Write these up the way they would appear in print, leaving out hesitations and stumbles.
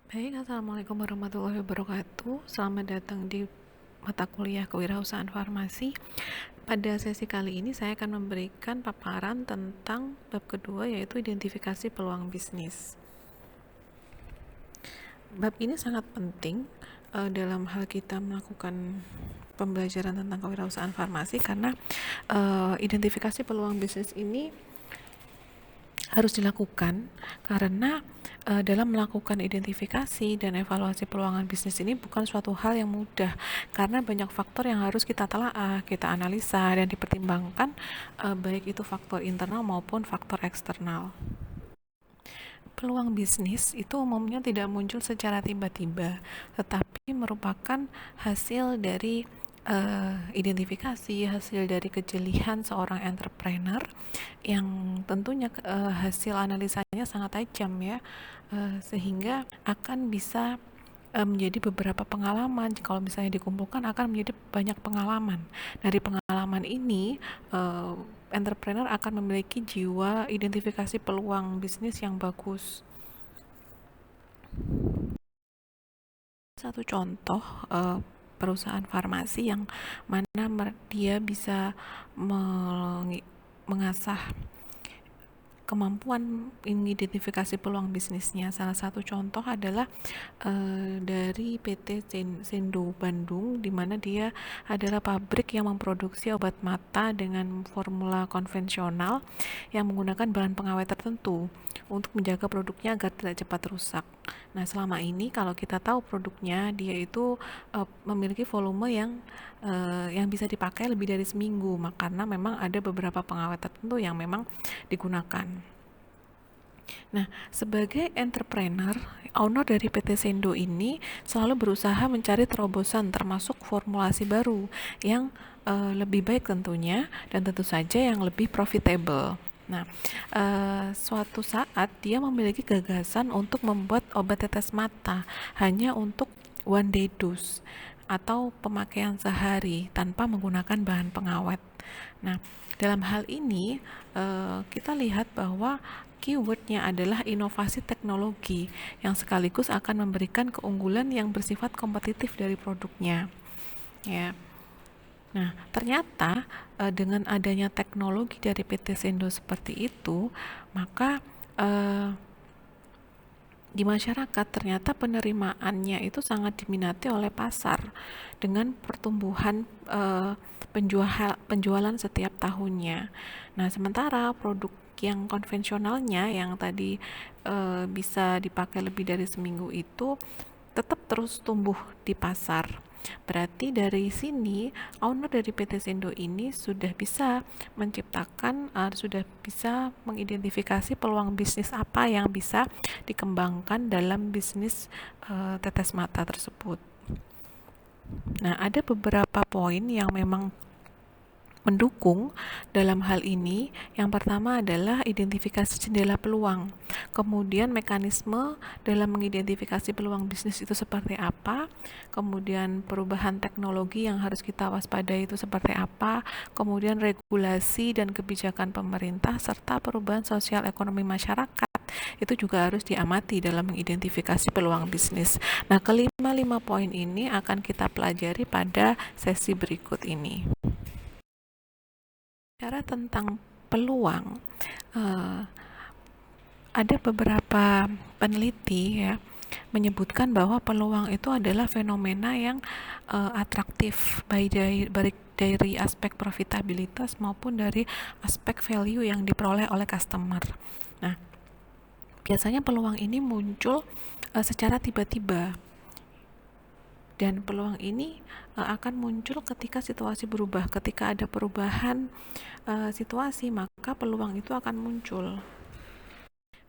Baik, Assalamualaikum warahmatullahi wabarakatuh. Selamat datang di mata kuliah Kewirausahaan Farmasi. Pada sesi kali ini saya akan memberikan paparan tentang bab kedua, yaitu identifikasi peluang bisnis. Bab ini sangat penting dalam hal kita melakukan pembelajaran tentang kewirausahaan farmasi, karena identifikasi peluang bisnis ini harus dilakukan karena dalam melakukan identifikasi dan evaluasi peluangan bisnis ini bukan suatu hal yang mudah, karena banyak faktor yang harus kita telaah, kita analisa dan dipertimbangkan, baik itu faktor internal maupun faktor eksternal. Peluang bisnis itu umumnya tidak muncul secara tiba-tiba, tetapi merupakan hasil dari identifikasi, hasil dari kejelian seorang entrepreneur yang tentunya hasil analisanya sangat tajam ya, sehingga akan bisa menjadi beberapa pengalaman. Kalau misalnya dikumpulkan akan menjadi banyak pengalaman. Dari pengalaman ini entrepreneur akan memiliki jiwa identifikasi peluang bisnis yang bagus. Satu contoh perusahaan farmasi yang mana dia bisa mengasah kemampuan mengidentifikasi peluang bisnisnya. Salah satu contoh adalah dari PT Sendo Bandung, di mana dia adalah pabrik yang memproduksi obat mata dengan formula konvensional yang menggunakan bahan pengawet tertentu untuk menjaga produknya agar tidak cepat rusak. Nah, selama ini kalau kita tahu produknya, dia itu memiliki volume yang bisa dipakai lebih dari seminggu, karena memang ada beberapa pengawet tertentu yang memang digunakan. Nah, sebagai entrepreneur, owner dari PT Sendo ini selalu berusaha mencari terobosan, termasuk formulasi baru yang lebih baik tentunya, dan tentu saja yang lebih profitable. Nah, suatu saat dia memiliki gagasan untuk membuat obat tetes mata hanya untuk one day dose atau pemakaian sehari tanpa menggunakan bahan pengawet. Nah, dalam hal ini kita lihat bahwa keywordnya adalah inovasi teknologi yang sekaligus akan memberikan keunggulan yang bersifat kompetitif dari produknya. Ya. Nah, ternyata dengan adanya teknologi dari PT Sendo seperti itu, maka di masyarakat ternyata penerimaannya itu sangat diminati oleh pasar dengan pertumbuhan penjualan setiap tahunnya. Nah, sementara produk yang konvensionalnya yang tadi bisa dipakai lebih dari seminggu itu tetap terus tumbuh di pasar. Berarti dari sini owner dari PT Sendo ini sudah bisa menciptakan, sudah bisa mengidentifikasi peluang bisnis apa yang bisa dikembangkan dalam bisnis tetes mata tersebut. Nah, ada beberapa poin yang memang mendukung dalam hal ini. Yang pertama adalah identifikasi jendela peluang, kemudian mekanisme dalam mengidentifikasi peluang bisnis itu seperti apa, kemudian perubahan teknologi yang harus kita waspadai itu seperti apa, kemudian regulasi dan kebijakan pemerintah, serta perubahan sosial ekonomi masyarakat itu juga harus diamati dalam mengidentifikasi peluang bisnis. Nah, kelima poin ini akan kita pelajari pada sesi berikut ini. Bicara tentang peluang, ada beberapa peneliti ya menyebutkan bahwa peluang itu adalah fenomena yang atraktif, baik dari aspek profitabilitas maupun dari aspek value yang diperoleh oleh customer. Nah, biasanya peluang ini muncul secara tiba-tiba, dan peluang ini akan muncul ketika situasi berubah. Ketika ada perubahan situasi, maka peluang itu akan muncul.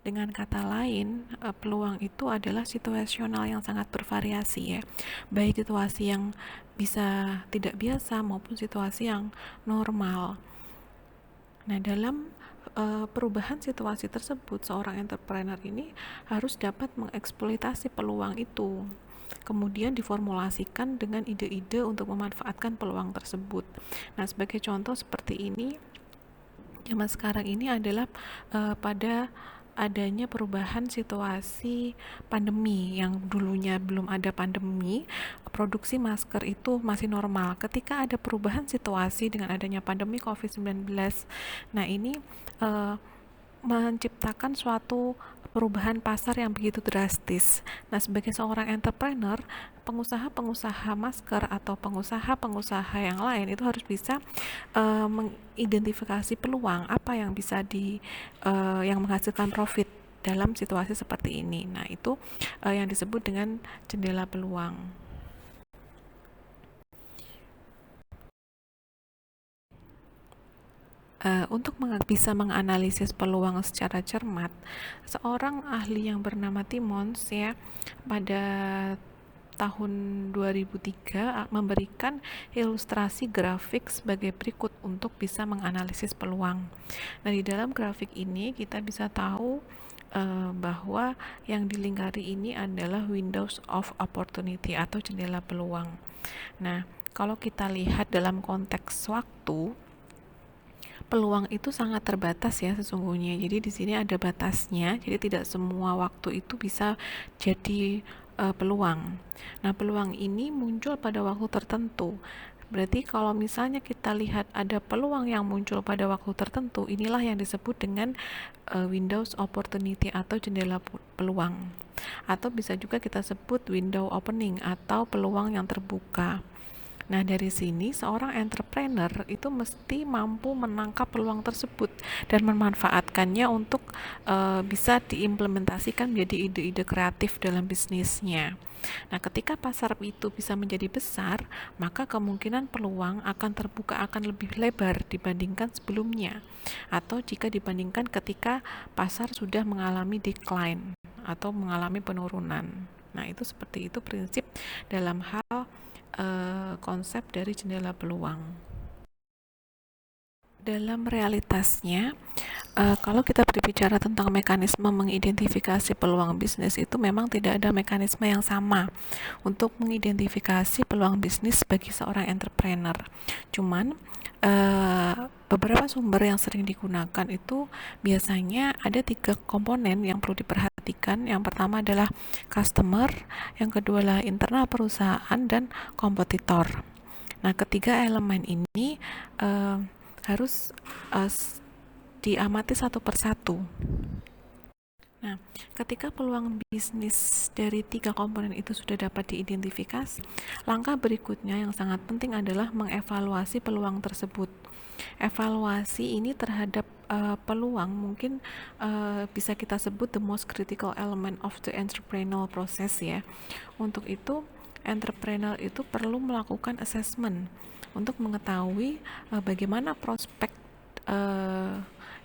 Dengan kata lain, peluang itu adalah situasional yang sangat bervariasi ya, baik situasi yang bisa tidak biasa maupun situasi yang normal. Nah, dalam perubahan situasi tersebut, seorang entrepreneur ini harus dapat mengeksploitasi peluang itu, kemudian diformulasikan dengan ide-ide untuk memanfaatkan peluang tersebut. Nah, sebagai contoh seperti ini, zaman sekarang ini adalah pada adanya perubahan situasi pandemi. Yang dulunya belum ada pandemi, produksi masker itu masih normal. Ketika ada perubahan situasi dengan adanya pandemi COVID-19, nah ini menciptakan suatu perubahan pasar yang begitu drastis. Nah, sebagai seorang entrepreneur, pengusaha-pengusaha masker atau pengusaha-pengusaha yang lain itu harus bisa mengidentifikasi peluang apa yang bisa yang menghasilkan profit dalam situasi seperti ini. Nah, itu yang disebut dengan jendela peluang. Untuk bisa menganalisis peluang secara cermat, seorang ahli yang bernama Timmons ya pada tahun 2003 memberikan ilustrasi grafik sebagai berikut untuk bisa menganalisis peluang. Nah, di dalam grafik ini kita bisa tahu bahwa yang dilingkari ini adalah windows of opportunity atau jendela peluang. Nah, kalau kita lihat dalam konteks waktu, peluang itu sangat terbatas ya sesungguhnya. Jadi di sini ada batasnya. Jadi tidak semua waktu itu bisa jadi peluang. Nah, peluang ini muncul pada waktu tertentu. Berarti kalau misalnya kita lihat ada peluang yang muncul pada waktu tertentu, inilah yang disebut dengan windows opportunity atau jendela peluang. Atau bisa juga kita sebut window opening atau peluang yang terbuka. Nah, dari sini seorang entrepreneur itu mesti mampu menangkap peluang tersebut dan memanfaatkannya untuk bisa diimplementasikan menjadi ide-ide kreatif dalam bisnisnya. Nah, ketika pasar itu bisa menjadi besar, maka kemungkinan peluang akan terbuka akan lebih lebar dibandingkan sebelumnya. Atau jika dibandingkan ketika pasar sudah mengalami decline atau mengalami penurunan. Nah, itu seperti itu prinsip dalam hal konsep dari jendela peluang. Dalam realitasnya, kalau kita berbicara tentang mekanisme mengidentifikasi peluang bisnis, itu memang tidak ada mekanisme yang sama untuk mengidentifikasi peluang bisnis bagi seorang entrepreneur. Cuman beberapa sumber yang sering digunakan itu biasanya ada 3 komponen yang perlu diperhatikan. Yang pertama adalah customer, yang kedua adalah internal perusahaan, dan kompetitor. Nah, ketiga elemen ini harus diamati satu persatu. Nah, ketika peluang bisnis dari 3 komponen itu sudah dapat diidentifikasi, langkah berikutnya yang sangat penting adalah mengevaluasi peluang tersebut. Evaluasi ini terhadap peluang mungkin bisa kita sebut the most critical element of the entrepreneurial process ya. Untuk itu, entrepreneur itu perlu melakukan assessment untuk mengetahui bagaimana prospek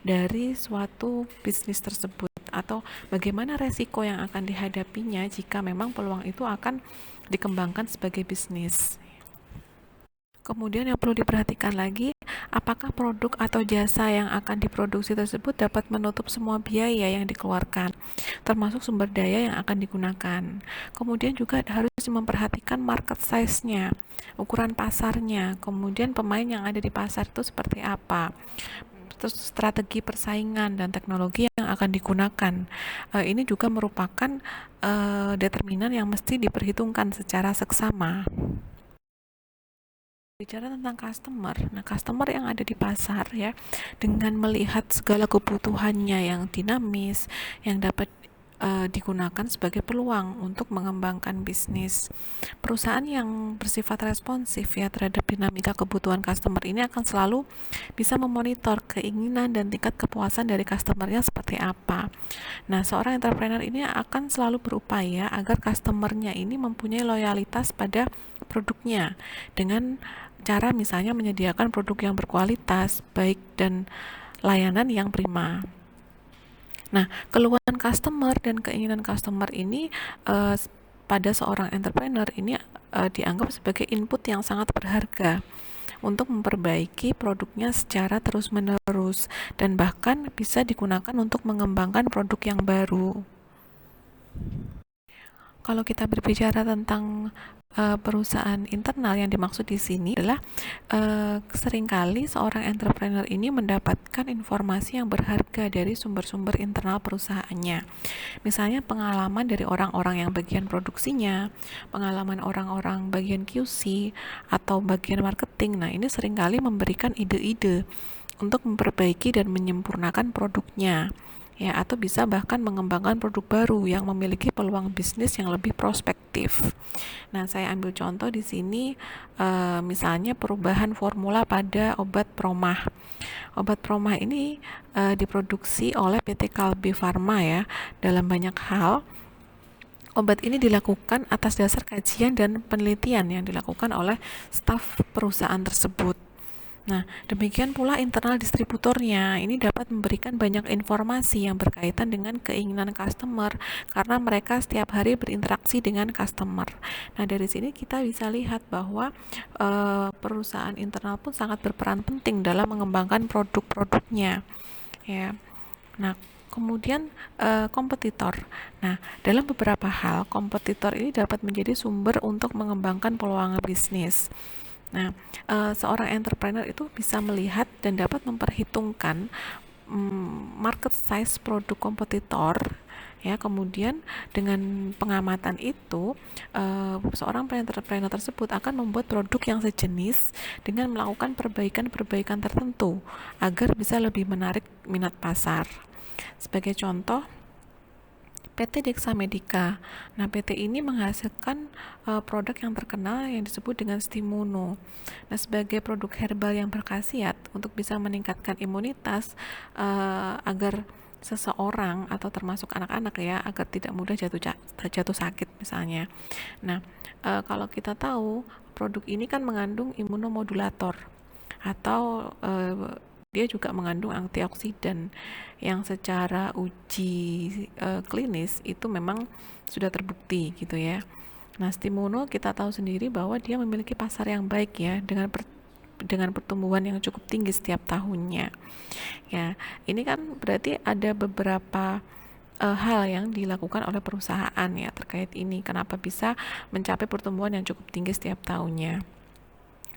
dari suatu bisnis tersebut atau bagaimana resiko yang akan dihadapinya jika memang peluang itu akan dikembangkan sebagai bisnis. Kemudian yang perlu diperhatikan lagi, apakah produk atau jasa yang akan diproduksi tersebut dapat menutup semua biaya yang dikeluarkan, termasuk sumber daya yang akan digunakan. Kemudian juga harus memperhatikan market size-nya, ukuran pasarnya, kemudian pemain yang ada di pasar itu seperti apa, terus strategi persaingan dan teknologi yang akan digunakan. Ini juga merupakan determinan yang mesti diperhitungkan secara seksama. Bicara tentang customer, nah customer yang ada di pasar ya, dengan melihat segala kebutuhannya yang dinamis, yang dapat digunakan sebagai peluang untuk mengembangkan bisnis. Perusahaan yang bersifat responsif ya terhadap dinamika kebutuhan customer ini akan selalu bisa memonitor keinginan dan tingkat kepuasan dari customernya seperti apa. Nah, seorang entrepreneur ini akan selalu berupaya agar customernya ini mempunyai loyalitas pada produknya dengan cara misalnya menyediakan produk yang berkualitas, baik dan layanan yang prima. Nah, keluhan customer dan keinginan customer ini pada seorang entrepreneur ini dianggap sebagai input yang sangat berharga untuk memperbaiki produknya secara terus-menerus dan bahkan bisa digunakan untuk mengembangkan produk yang baru. Kalau kita berbicara tentang perusahaan internal yang dimaksud di sini adalah seringkali seorang entrepreneur ini mendapatkan informasi yang berharga dari sumber-sumber internal perusahaannya. Misalnya pengalaman dari orang-orang yang bagian produksinya, pengalaman orang-orang bagian QC atau bagian marketing. Nah, ini seringkali memberikan ide-ide untuk memperbaiki dan menyempurnakan produknya, ya, atau bisa bahkan mengembangkan produk baru yang memiliki peluang bisnis yang lebih prospektif. Nah, saya ambil contoh di sini, misalnya perubahan formula pada obat Promah. Obat Promah ini diproduksi oleh PT Kalbe Farma, ya. Dalam banyak hal, obat ini dilakukan atas dasar kajian dan penelitian yang dilakukan oleh staf perusahaan tersebut. Nah, demikian pula internal distributornya. Ini dapat memberikan banyak informasi yang berkaitan dengan keinginan customer karena mereka setiap hari berinteraksi dengan customer. Nah, dari sini kita bisa lihat bahwa perusahaan internal pun sangat berperan penting dalam mengembangkan produk-produknya. Ya. Nah, kemudian kompetitor. Nah, dalam beberapa hal, kompetitor ini dapat menjadi sumber untuk mengembangkan peluang bisnis. Nah, seorang entrepreneur itu bisa melihat dan dapat memperhitungkan market size produk kompetitor, ya. Kemudian dengan pengamatan itu, seorang entrepreneur tersebut akan membuat produk yang sejenis dengan melakukan perbaikan-perbaikan tertentu agar bisa lebih menarik minat pasar. Sebagai contoh, PT Dexamedica. Nah, PT ini menghasilkan produk yang terkenal yang disebut dengan Stimuno. Nah, sebagai produk herbal yang berkhasiat untuk bisa meningkatkan imunitas agar seseorang atau termasuk anak-anak, ya, agar tidak mudah jatuh sakit misalnya. Nah, kalau kita tahu produk ini kan mengandung imunomodulator atau dia juga mengandung antioksidan yang secara uji klinis itu memang sudah terbukti gitu, ya. Nah, Stimuno kita tahu sendiri bahwa dia memiliki pasar yang baik, ya, dengan pertumbuhan yang cukup tinggi setiap tahunnya. Ya, ini kan berarti ada beberapa hal yang dilakukan oleh perusahaan, ya, terkait ini kenapa bisa mencapai pertumbuhan yang cukup tinggi setiap tahunnya.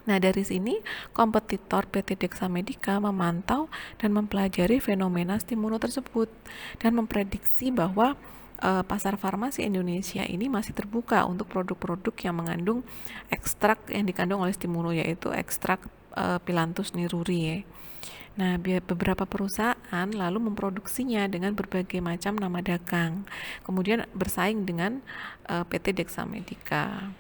Nah, dari sini kompetitor PT Dexamedica memantau dan mempelajari fenomena Stimuno tersebut dan memprediksi bahwa pasar farmasi Indonesia ini masih terbuka untuk produk-produk yang mengandung ekstrak yang dikandung oleh Stimuno, yaitu ekstrak Phyllanthus niruri, ya. Nah, beberapa perusahaan lalu memproduksinya dengan berbagai macam nama dagang, kemudian bersaing dengan PT Dexamedica.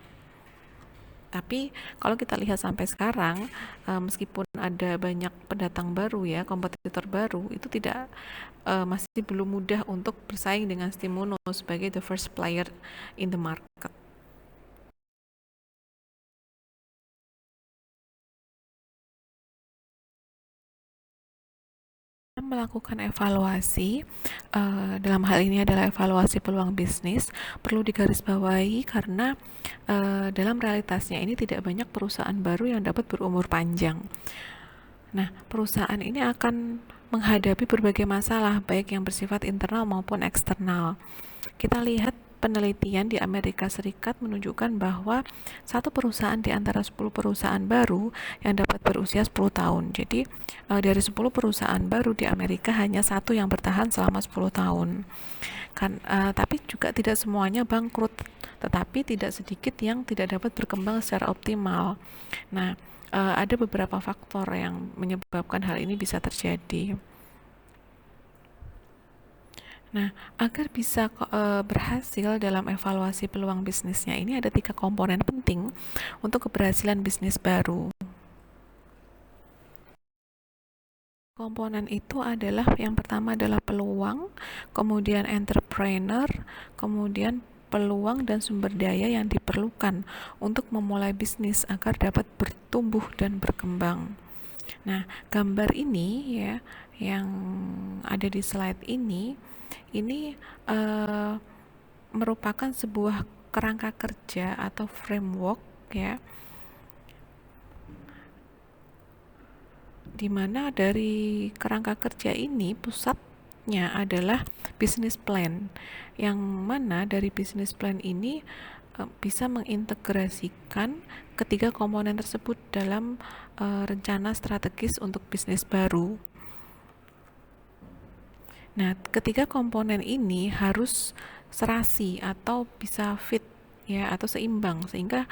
Tapi kalau kita lihat sampai sekarang, meskipun ada banyak pendatang baru, ya, kompetitor baru, itu masih belum mudah untuk bersaing dengan Stimuno sebagai the first player in the market. Melakukan evaluasi, dalam hal ini adalah evaluasi peluang bisnis, perlu digarisbawahi karena dalam realitasnya ini tidak banyak perusahaan baru yang dapat berumur panjang. Nah, perusahaan ini akan menghadapi berbagai masalah, baik yang bersifat internal maupun eksternal. Kita lihat penelitian di Amerika Serikat menunjukkan bahwa satu perusahaan di antara 10 perusahaan baru yang dapat berusia 10 tahun. Jadi, dari 10 perusahaan baru di Amerika hanya satu yang bertahan selama 10 tahun. Tapi juga tidak semuanya bangkrut, tetapi tidak sedikit yang tidak dapat berkembang secara optimal. Nah, ada beberapa faktor yang menyebabkan hal ini bisa terjadi. Nah, agar bisa berhasil dalam evaluasi peluang bisnisnya ini ada 3 komponen penting untuk keberhasilan bisnis baru. Komponen itu adalah yang pertama adalah peluang, kemudian entrepreneur, kemudian peluang dan sumber daya yang diperlukan untuk memulai bisnis agar dapat bertumbuh dan berkembang. Nah, gambar ini, ya, yang ada di slide ini merupakan sebuah kerangka kerja atau framework, ya, di mana dari kerangka kerja ini pusatnya adalah business plan, yang mana dari business plan ini bisa mengintegrasikan ketiga komponen tersebut dalam rencana strategis untuk bisnis baru. Nah, ketiga komponen ini harus serasi atau bisa fit ya, atau seimbang, sehingga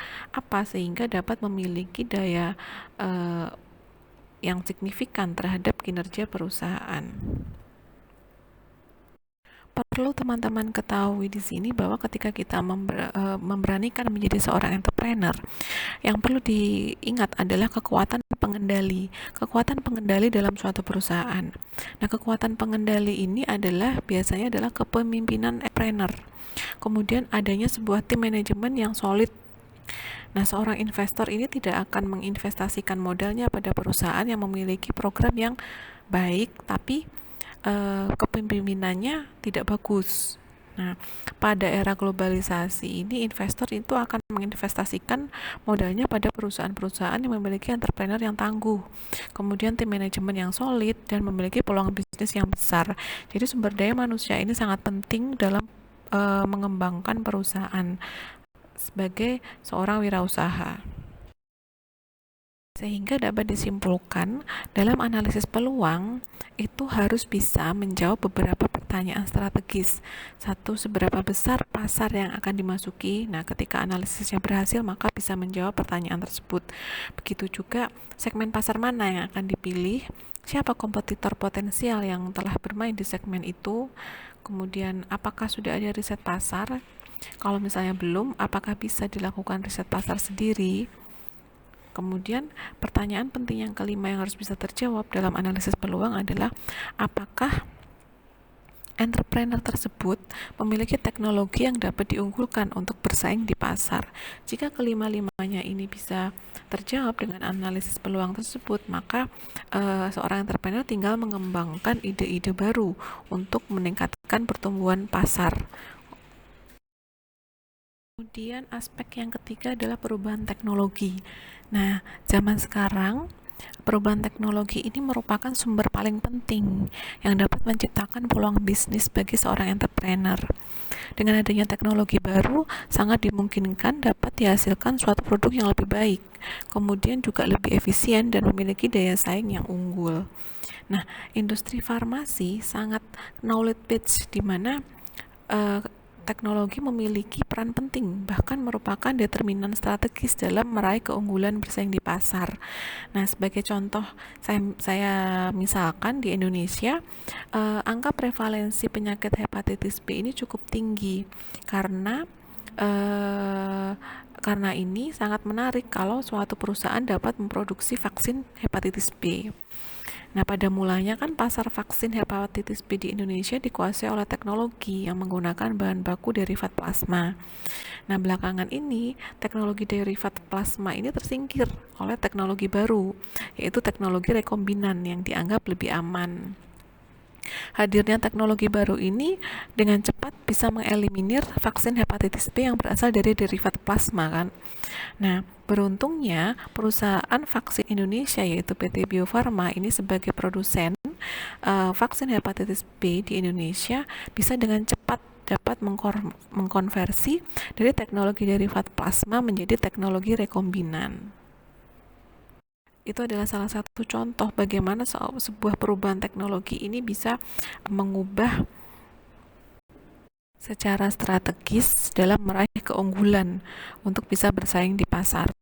sehingga dapat memiliki daya yang signifikan terhadap kinerja perusahaan. Perlu teman-teman ketahui di sini bahwa ketika kita memberanikan menjadi seorang entrepreneur, yang perlu diingat adalah kekuatan pengendali. Kekuatan pengendali dalam suatu perusahaan. Nah, kekuatan pengendali ini biasanya adalah kepemimpinan entrepreneur. Kemudian adanya sebuah tim manajemen yang solid. Nah, seorang investor ini tidak akan menginvestasikan modalnya pada perusahaan yang memiliki program yang baik, tapi kepemimpinannya tidak bagus. Nah, pada era globalisasi ini, investor itu akan menginvestasikan modalnya pada perusahaan-perusahaan yang memiliki entrepreneur yang tangguh, kemudian tim manajemen yang solid, dan memiliki peluang bisnis yang besar. Jadi sumber daya manusia ini sangat penting dalam mengembangkan perusahaan sebagai seorang wirausaha. Sehingga dapat disimpulkan, dalam analisis peluang itu harus bisa menjawab beberapa pertanyaan strategis. Satu, seberapa besar pasar yang akan dimasuki? Nah, ketika analisisnya berhasil, maka bisa menjawab pertanyaan tersebut. Begitu juga segmen pasar mana yang akan dipilih, siapa kompetitor potensial yang telah bermain di segmen itu, kemudian apakah sudah ada riset pasar? Kalau misalnya belum, apakah bisa dilakukan riset pasar sendiri? Kemudian pertanyaan penting yang kelima yang harus bisa terjawab dalam analisis peluang adalah apakah entrepreneur tersebut memiliki teknologi yang dapat diunggulkan untuk bersaing di pasar. Jika kelima-limanya ini bisa terjawab dengan analisis peluang tersebut, maka seorang entrepreneur tinggal mengembangkan ide-ide baru untuk meningkatkan pertumbuhan pasar. Kemudian aspek yang ketiga adalah perubahan teknologi. Nah, zaman sekarang perubahan teknologi ini merupakan sumber paling penting yang dapat menciptakan peluang bisnis bagi seorang entrepreneur. Dengan adanya teknologi baru, sangat dimungkinkan dapat dihasilkan suatu produk yang lebih baik, kemudian juga lebih efisien dan memiliki daya saing yang unggul. Nah, industri farmasi sangat knowledge-based, di mana teknologi memiliki peran penting, bahkan merupakan determinan strategis dalam meraih keunggulan bersaing di pasar. Nah, sebagai contoh, saya misalkan di Indonesia, angka prevalensi penyakit hepatitis B ini cukup tinggi karena ini sangat menarik kalau suatu perusahaan dapat memproduksi vaksin hepatitis B. Nah, pada mulanya kan pasar vaksin hepatitis B di Indonesia dikuasai oleh teknologi yang menggunakan bahan baku derivat plasma. Nah, belakangan ini teknologi derivat plasma ini tersingkir oleh teknologi baru, yaitu teknologi rekombinan yang dianggap lebih aman. Hadirnya teknologi baru ini dengan cepat bisa mengeliminir vaksin hepatitis B yang berasal dari derivat plasma kan. Nah, beruntungnya perusahaan vaksin Indonesia yaitu PT Bio Farma ini sebagai produsen vaksin hepatitis B di Indonesia bisa dengan cepat dapat mengkonversi dari teknologi derivat plasma menjadi teknologi rekombinan. Itu adalah salah satu contoh bagaimana sebuah perubahan teknologi ini bisa mengubah secara strategis dalam meraih keunggulan untuk bisa bersaing di pasar.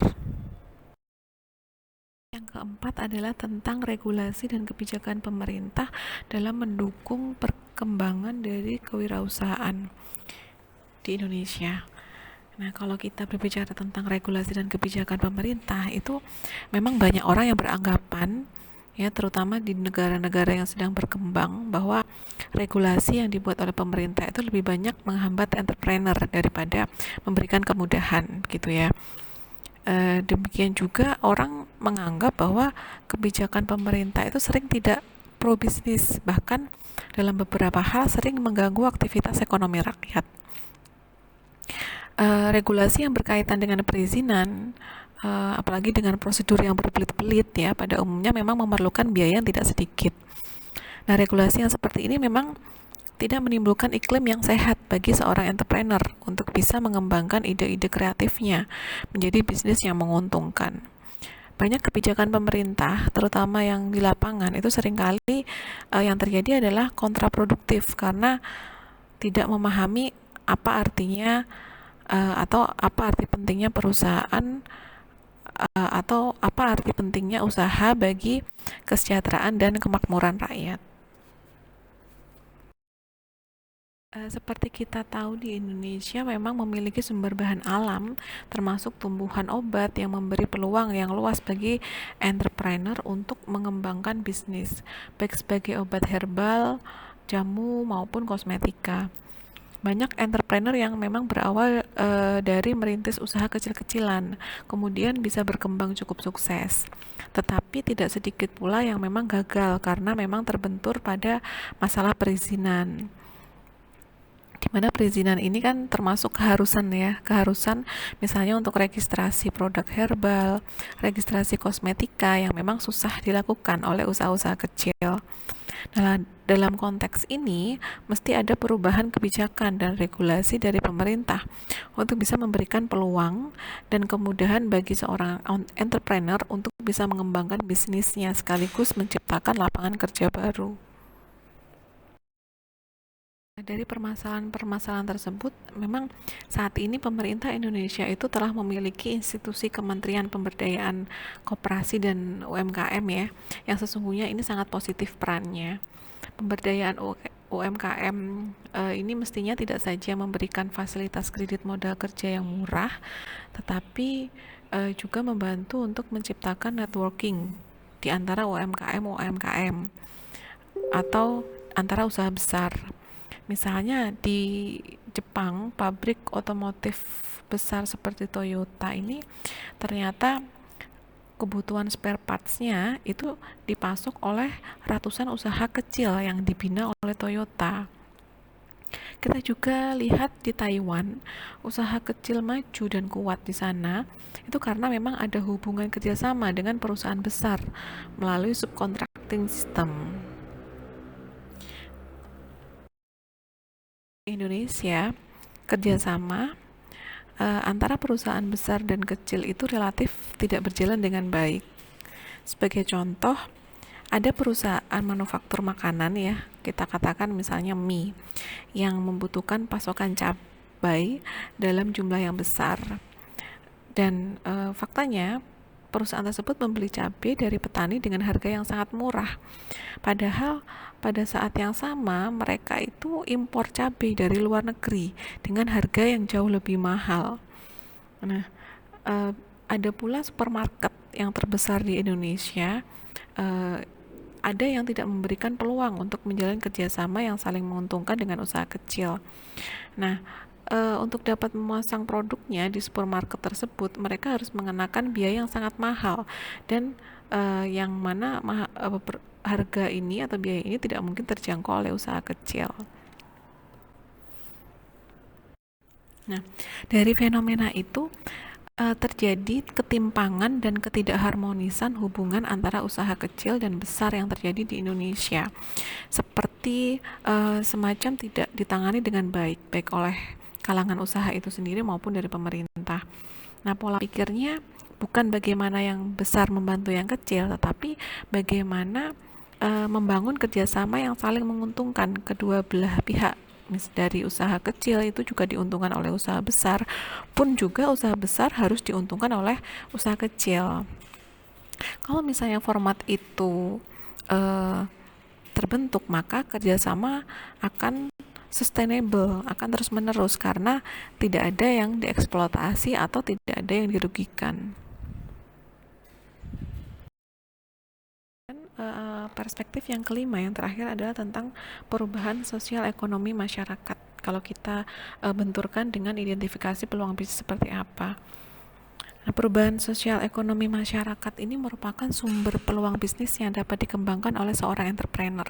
Yang keempat adalah tentang regulasi dan kebijakan pemerintah dalam mendukung perkembangan dari kewirausahaan di Indonesia. Nah, kalau kita berbicara tentang regulasi dan kebijakan pemerintah, itu memang banyak orang yang beranggapan, ya, terutama di negara-negara yang sedang berkembang, bahwa regulasi yang dibuat oleh pemerintah itu lebih banyak menghambat entrepreneur daripada memberikan kemudahan, gitu ya. Demikian juga orang menganggap bahwa kebijakan pemerintah itu sering tidak pro bisnis, bahkan dalam beberapa hal sering mengganggu aktivitas ekonomi rakyat. Regulasi yang berkaitan dengan perizinan, apalagi dengan prosedur yang berbelit-belit ya, pada umumnya memang memerlukan biaya yang tidak sedikit. Nah, regulasi yang seperti ini memang tidak menimbulkan iklim yang sehat bagi seorang entrepreneur untuk bisa mengembangkan ide-ide kreatifnya menjadi bisnis yang menguntungkan. Banyak kebijakan pemerintah, terutama yang di lapangan, itu seringkali yang terjadi adalah kontraproduktif karena tidak memahami apa artinya atau apa arti pentingnya perusahaan atau apa arti pentingnya usaha bagi kesejahteraan dan kemakmuran rakyat. Seperti kita tahu di Indonesia memang memiliki sumber bahan alam termasuk tumbuhan obat yang memberi peluang yang luas bagi entrepreneur untuk mengembangkan bisnis baik sebagai obat herbal, jamu maupun kosmetika. Banyak entrepreneur yang memang berawal dari merintis usaha kecil-kecilan, kemudian bisa berkembang cukup sukses. Tetapi tidak sedikit pula yang memang gagal karena memang terbentur pada masalah perizinan. Di mana perizinan ini kan termasuk keharusan misalnya untuk registrasi produk herbal, registrasi kosmetika yang memang susah dilakukan oleh usaha-usaha kecil. Nah, dalam konteks ini, mesti ada perubahan kebijakan dan regulasi dari pemerintah untuk bisa memberikan peluang dan kemudahan bagi seorang entrepreneur untuk bisa mengembangkan bisnisnya sekaligus menciptakan lapangan kerja baru. Dari permasalahan-permasalahan tersebut, memang saat ini pemerintah Indonesia itu telah memiliki institusi Kementerian Pemberdayaan Koperasi dan UMKM ya, yang sesungguhnya ini sangat positif perannya. Pemberdayaan UMKM ini mestinya tidak saja memberikan fasilitas kredit modal kerja yang murah, tetapi juga membantu untuk menciptakan networking di antara UMKM atau antara usaha besar. Misalnya di Jepang, pabrik otomotif besar seperti Toyota ini ternyata kebutuhan spare parts-nya itu dipasok oleh ratusan usaha kecil yang dibina oleh Toyota. Kita juga lihat di Taiwan, usaha kecil maju dan kuat di sana itu karena memang ada hubungan kerjasama dengan perusahaan besar melalui subcontracting system. Indonesia, kerjasama antara perusahaan besar dan kecil itu relatif tidak berjalan dengan baik. Sebagai contoh, ada perusahaan manufaktur makanan ya, kita katakan misalnya mie, yang membutuhkan pasokan cabai dalam jumlah yang besar. Dan faktanya, perusahaan tersebut membeli cabai dari petani dengan harga yang sangat murah. Padahal pada saat yang sama mereka itu impor cabai dari luar negeri dengan harga yang jauh lebih mahal. Nah, ada pula supermarket yang terbesar di Indonesia, ada yang tidak memberikan peluang untuk menjalin kerjasama yang saling menguntungkan dengan usaha kecil. Nah, untuk dapat memasang produknya di supermarket tersebut, mereka harus mengenakan biaya yang sangat mahal dan yang mana harga ini atau biaya ini tidak mungkin terjangkau oleh usaha kecil. Nah, dari fenomena itu terjadi ketimpangan dan ketidakharmonisan hubungan antara usaha kecil dan besar yang terjadi di Indonesia, seperti semacam tidak ditangani dengan baik oleh kalangan usaha itu sendiri maupun dari pemerintah. Nah, pola pikirnya bukan bagaimana yang besar membantu yang kecil, tetapi bagaimana membangun kerjasama yang saling menguntungkan kedua belah pihak. Dari usaha kecil itu juga diuntungkan oleh usaha besar, pun juga usaha besar harus diuntungkan oleh usaha kecil. Kalau misalnya format itu terbentuk, maka kerjasama akan sustainable, akan terus menerus karena tidak ada yang dieksploitasi atau tidak ada yang dirugikan. Perspektif yang kelima, yang terakhir adalah tentang perubahan sosial ekonomi masyarakat. Kalau kita benturkan dengan identifikasi peluang bisnis seperti apa. Nah, perubahan sosial ekonomi masyarakat ini merupakan sumber peluang bisnis yang dapat dikembangkan oleh seorang entrepreneur.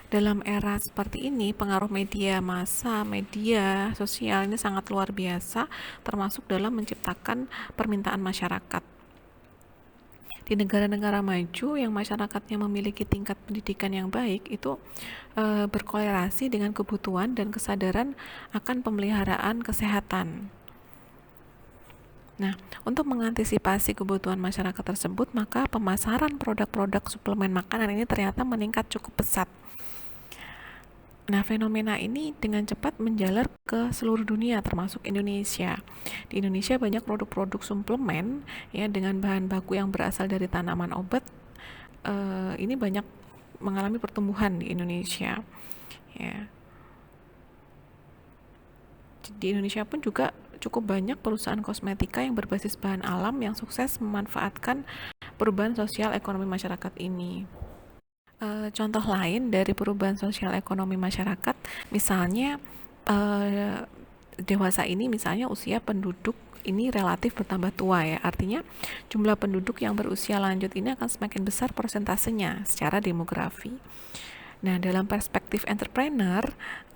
Dalam era seperti ini, pengaruh media massa, media sosial ini sangat luar biasa, termasuk dalam menciptakan permintaan masyarakat. Di negara-negara maju yang masyarakatnya memiliki tingkat pendidikan yang baik itu berkorelasi dengan kebutuhan dan kesadaran akan pemeliharaan kesehatan. Nah, untuk mengantisipasi kebutuhan masyarakat tersebut, maka pemasaran produk-produk suplemen makanan ini ternyata meningkat cukup pesat. Nah, fenomena ini dengan cepat menjalar ke seluruh dunia termasuk Indonesia. Di Indonesia banyak produk-produk suplemen ya dengan bahan baku yang berasal dari tanaman obat. Ini banyak mengalami pertumbuhan di Indonesia. Ya. Di Indonesia pun juga cukup banyak perusahaan kosmetika yang berbasis bahan alam yang sukses memanfaatkan perubahan sosial ekonomi masyarakat ini. Contoh lain dari perubahan sosial ekonomi masyarakat, misalnya dewasa ini misalnya usia penduduk ini relatif bertambah tua ya, artinya jumlah penduduk yang berusia lanjut ini akan semakin besar persentasenya secara demografi. Nah, dalam perspektif entrepreneur,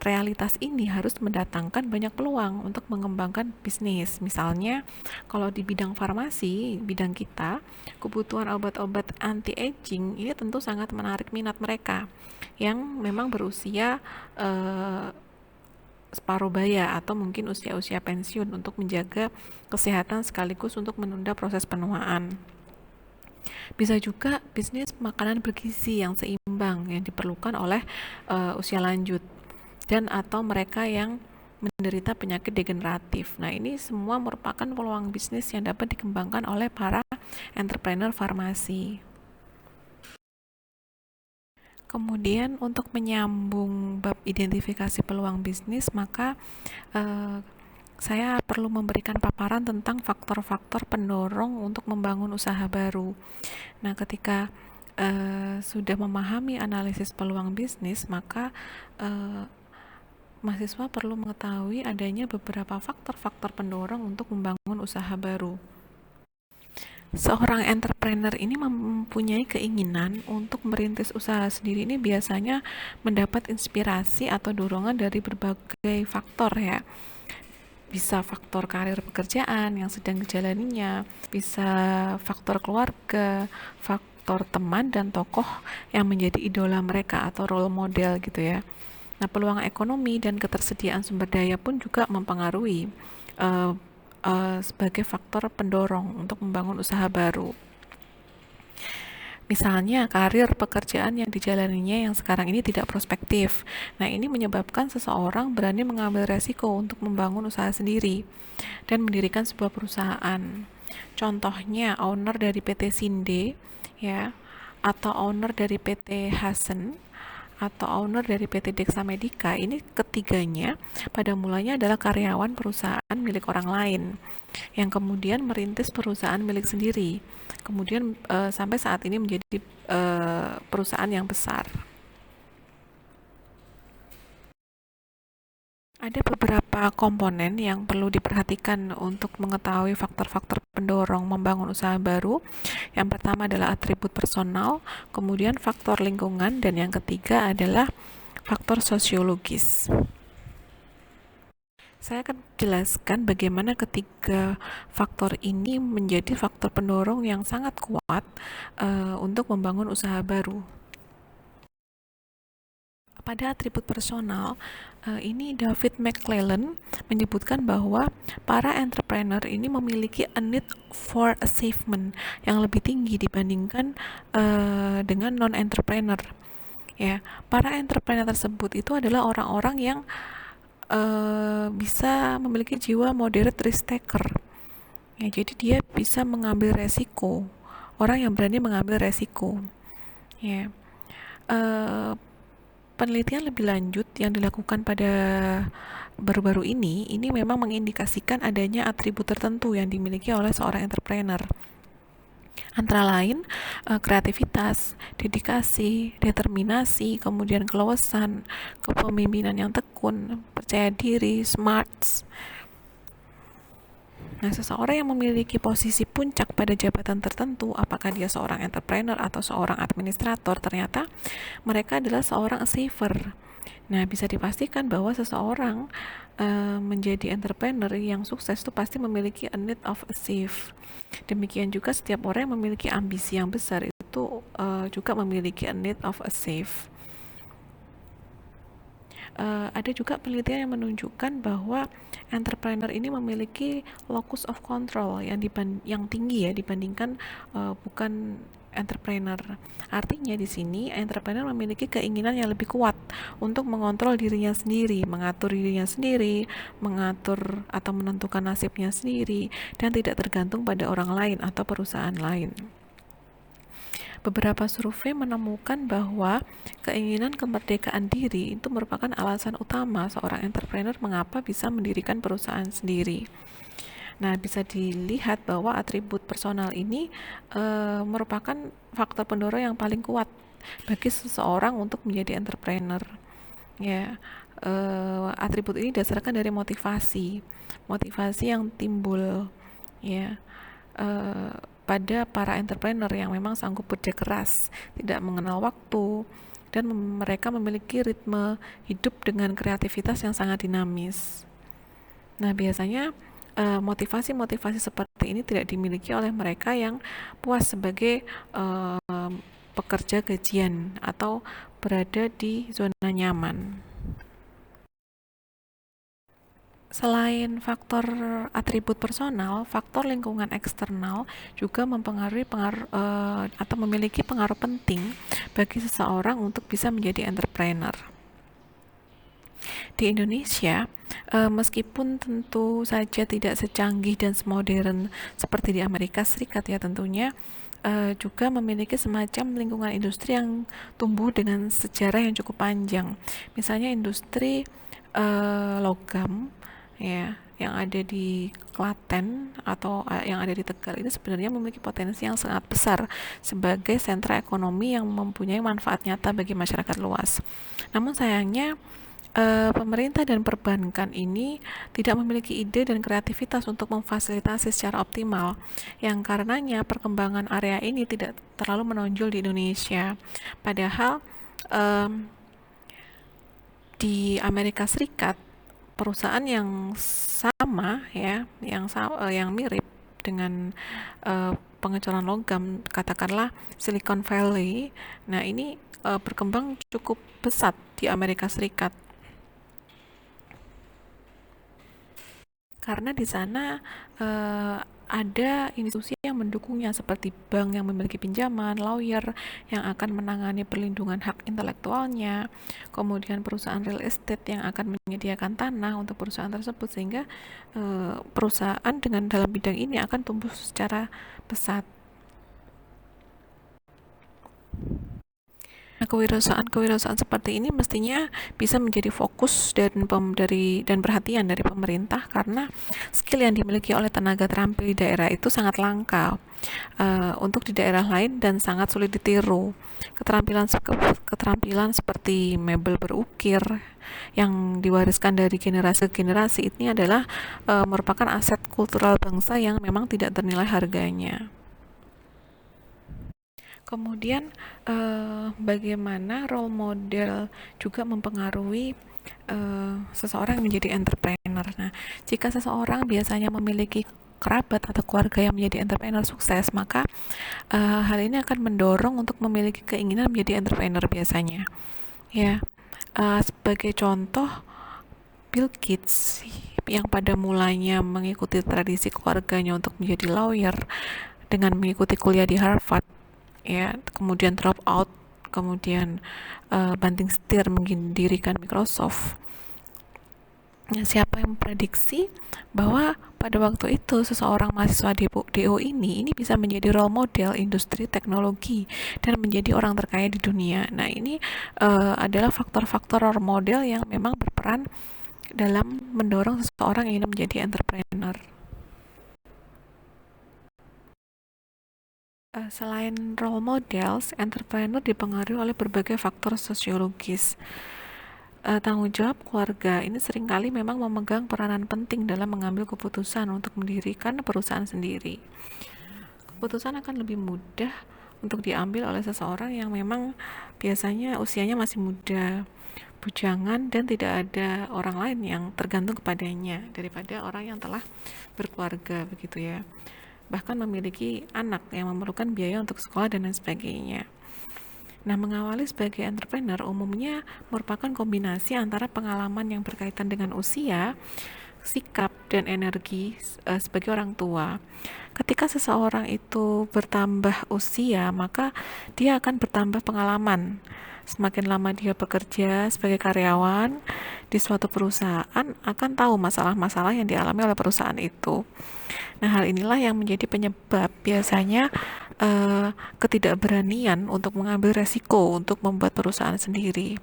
realitas ini harus mendatangkan banyak peluang untuk mengembangkan bisnis. Misalnya, kalau di bidang farmasi, bidang kita, kebutuhan obat-obat anti-aging ini tentu sangat menarik minat mereka yang memang berusia separuh baya atau mungkin usia-usia pensiun untuk menjaga kesehatan sekaligus untuk menunda proses penuaan. Bisa juga bisnis makanan bergizi yang seimbang yang diperlukan oleh usia lanjut dan atau mereka yang menderita penyakit degeneratif. Nah, ini semua merupakan peluang bisnis yang dapat dikembangkan oleh para entrepreneur farmasi. Kemudian untuk menyambung bab identifikasi peluang bisnis, maka saya perlu memberikan paparan tentang faktor-faktor pendorong untuk membangun usaha baru. Nah, ketika sudah memahami analisis peluang bisnis, maka mahasiswa perlu mengetahui adanya beberapa faktor-faktor pendorong untuk membangun usaha baru. Seorang entrepreneur ini mempunyai keinginan untuk merintis usaha sendiri ini biasanya mendapat inspirasi atau dorongan dari berbagai faktor ya. Bisa faktor karir pekerjaan yang sedang dijalaninya, bisa faktor keluarga, faktor teman dan tokoh yang menjadi idola mereka atau role model gitu ya. Nah, peluang ekonomi dan ketersediaan sumber daya pun juga mempengaruhi sebagai faktor pendorong untuk membangun usaha baru. Misalnya, karir pekerjaan yang dijalaninya yang sekarang ini tidak prospektif. Nah, ini menyebabkan seseorang berani mengambil resiko untuk membangun usaha sendiri dan mendirikan sebuah perusahaan. Contohnya, owner dari PT Sinde, ya, atau owner dari PT Hasen, atau owner dari PT Dexa Medica. Ini ketiganya pada mulanya adalah karyawan perusahaan milik orang lain yang kemudian merintis perusahaan milik sendiri, kemudian sampai saat ini menjadi perusahaan yang besar. Ada beberapa komponen yang perlu diperhatikan untuk mengetahui faktor-faktor pendorong membangun usaha baru. Yang pertama adalah atribut personal, kemudian faktor lingkungan, dan yang ketiga adalah faktor sosiologis. Saya akan jelaskan bagaimana ketiga faktor ini menjadi faktor pendorong yang sangat kuat untuk membangun usaha baru. Pada atribut personal, ini David McClellan menyebutkan bahwa para entrepreneur ini memiliki a need for achievement yang lebih tinggi dibandingkan dengan non-entrepreneur. Ya, para entrepreneur tersebut itu adalah orang-orang yang bisa memiliki jiwa moderate risk taker. Ya, jadi dia bisa mengambil resiko. Orang yang berani mengambil resiko. Ya. Penelitian lebih lanjut yang dilakukan pada baru-baru ini memang mengindikasikan adanya atribut tertentu yang dimiliki oleh seorang entrepreneur. Antara lain kreativitas, dedikasi, determinasi, kemudian keluasan, kepemimpinan yang tekun, percaya diri, smarts. Nah, seseorang yang memiliki posisi puncak pada jabatan tertentu, apakah dia seorang entrepreneur atau seorang administrator, ternyata mereka adalah seorang achiever. Nah, bisa dipastikan bahwa seseorang menjadi entrepreneur yang sukses itu pasti memiliki a need of a safe. Demikian juga setiap orang yang memiliki ambisi yang besar itu juga memiliki a need of a safe. Ada juga penelitian yang menunjukkan bahwa entrepreneur ini memiliki locus of control yang tinggi ya dibandingkan bukan entrepreneur. Artinya di sini entrepreneur memiliki keinginan yang lebih kuat untuk mengontrol dirinya sendiri, mengatur dirinya sendiri, mengatur atau menentukan nasibnya sendiri dan tidak tergantung pada orang lain atau perusahaan lain. Beberapa survei menemukan bahwa keinginan kemerdekaan diri itu merupakan alasan utama seorang entrepreneur mengapa bisa mendirikan perusahaan sendiri. Nah, bisa dilihat bahwa atribut personal ini merupakan faktor pendorong yang paling kuat bagi seseorang untuk menjadi entrepreneur. Ya, atribut ini dasarkan dari motivasi yang timbul ya pada para entrepreneur yang memang sanggup bekerja keras, tidak mengenal waktu, dan mereka memiliki ritme hidup dengan kreativitas yang sangat dinamis. Nah, biasanya motivasi-motivasi seperti ini tidak dimiliki oleh mereka yang puas sebagai pekerja gajian atau berada di zona nyaman. Selain faktor atribut personal, faktor lingkungan eksternal juga mempengaruhi atau memiliki pengaruh penting bagi seseorang untuk bisa menjadi entrepreneur. Di Indonesia, meskipun tentu saja tidak secanggih dan semodern seperti di Amerika Serikat ya tentunya, juga memiliki semacam lingkungan industri yang tumbuh dengan sejarah yang cukup panjang. Misalnya industri logam ya yang ada di Klaten atau yang ada di Tegal ini sebenarnya memiliki potensi yang sangat besar sebagai sentra ekonomi yang mempunyai manfaat nyata bagi masyarakat luas. Namun sayangnya pemerintah dan perbankan ini tidak memiliki ide dan kreativitas untuk memfasilitasi secara optimal, yang karenanya perkembangan area ini tidak terlalu menonjol di Indonesia. Padahal di Amerika Serikat perusahaan yang sama ya, yang mirip dengan pengecoran logam, katakanlah Silicon Valley. Nah, ini berkembang cukup pesat di Amerika Serikat. Karena di sana ada institusi yang mendukungnya seperti bank yang memiliki pinjaman, lawyer yang akan menangani perlindungan hak intelektualnya, kemudian perusahaan real estate yang akan menyediakan tanah untuk perusahaan tersebut, sehingga perusahaan dengan dalam bidang ini akan tumbuh secara pesat. Nah, kewirausahaan seperti ini mestinya bisa menjadi fokus dan perhatian dari pemerintah karena skill yang dimiliki oleh tenaga terampil di daerah itu sangat langka untuk di daerah lain dan sangat sulit ditiru. Keterampilan seperti mebel berukir yang diwariskan dari generasi ke generasi ini adalah merupakan aset kultural bangsa yang memang tidak ternilai harganya. Kemudian bagaimana role model juga mempengaruhi seseorang menjadi entrepreneur. Nah, jika seseorang biasanya memiliki kerabat atau keluarga yang menjadi entrepreneur sukses, maka hal ini akan mendorong untuk memiliki keinginan menjadi entrepreneur biasanya. Ya, sebagai contoh, Bill Gates yang pada mulanya mengikuti tradisi keluarganya untuk menjadi lawyer dengan mengikuti kuliah di Harvard, ya kemudian drop out, kemudian banting setir mendirikan Microsoft. Nah, siapa yang memprediksi bahwa pada waktu itu seseorang mahasiswa DO ini bisa menjadi role model industri teknologi dan menjadi orang terkaya di dunia. Nah, ini adalah faktor-faktor role model yang memang berperan dalam mendorong seseorang yang ingin menjadi entrepreneur. Selain role models, entrepreneur dipengaruhi oleh berbagai faktor sosiologis. Tanggung jawab keluarga ini seringkali memang memegang peranan penting dalam mengambil keputusan untuk mendirikan perusahaan sendiri. Keputusan akan lebih mudah untuk diambil oleh seseorang yang memang biasanya usianya masih muda, bujangan dan tidak ada orang lain yang tergantung kepadanya daripada orang yang telah berkeluarga begitu ya. Bahkan memiliki anak yang memerlukan biaya untuk sekolah dan lain sebagainya. Nah, mengawali sebagai entrepreneur umumnya merupakan kombinasi antara pengalaman yang berkaitan dengan usia, sikap, dan energi sebagai orang tua. Ketika seseorang itu bertambah usia, maka dia akan bertambah pengalaman. Semakin lama dia bekerja sebagai karyawan di suatu perusahaan, akan tahu masalah-masalah yang dialami oleh perusahaan itu. Nah, hal inilah yang menjadi penyebab biasanya ketidakberanian untuk mengambil resiko untuk membuat perusahaan sendiri.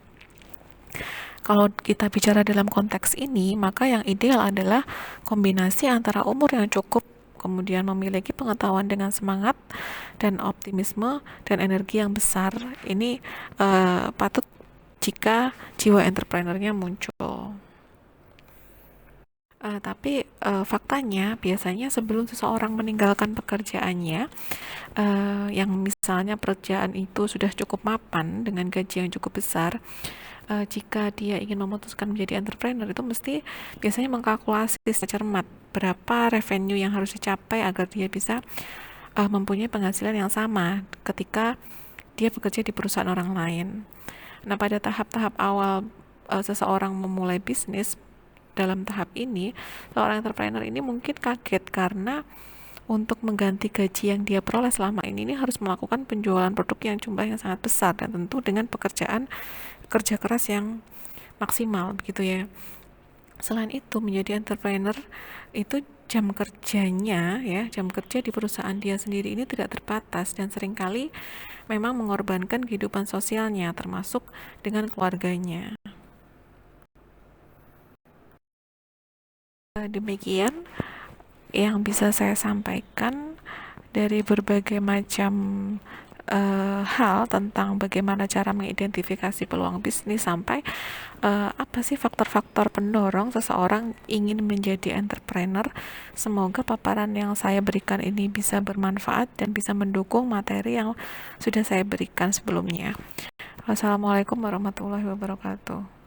Kalau kita bicara dalam konteks ini, maka yang ideal adalah kombinasi antara umur yang cukup, kemudian memiliki pengetahuan dengan semangat dan optimisme dan energi yang besar. Ini patut jika jiwa entrepreneurnya muncul. Tapi faktanya biasanya sebelum seseorang meninggalkan pekerjaannya, yang misalnya pekerjaan itu sudah cukup mapan dengan gaji yang cukup besar, jika dia ingin memutuskan menjadi entrepreneur itu mesti biasanya mengkalkulasi secara cermat berapa revenue yang harus dicapai agar dia bisa mempunyai penghasilan yang sama ketika dia bekerja di perusahaan orang lain. Nah, pada tahap-tahap awal seseorang memulai bisnis, dalam tahap ini, seorang entrepreneur ini mungkin kaget karena untuk mengganti gaji yang dia peroleh selama ini harus melakukan penjualan produk yang jumlahnya sangat besar dan tentu dengan pekerjaan kerja keras yang maksimal begitu ya. Selain itu, menjadi entrepreneur itu jam kerjanya ya, jam kerja di perusahaan dia sendiri ini tidak terbatas dan seringkali memang mengorbankan kehidupan sosialnya termasuk dengan keluarganya. Demikian yang bisa saya sampaikan dari berbagai macam hal tentang bagaimana cara mengidentifikasi peluang bisnis sampai apa sih faktor-faktor pendorong seseorang ingin menjadi entrepreneur. Semoga paparan yang saya berikan ini bisa bermanfaat dan bisa mendukung materi yang sudah saya berikan sebelumnya. Wassalamualaikum warahmatullahi wabarakatuh.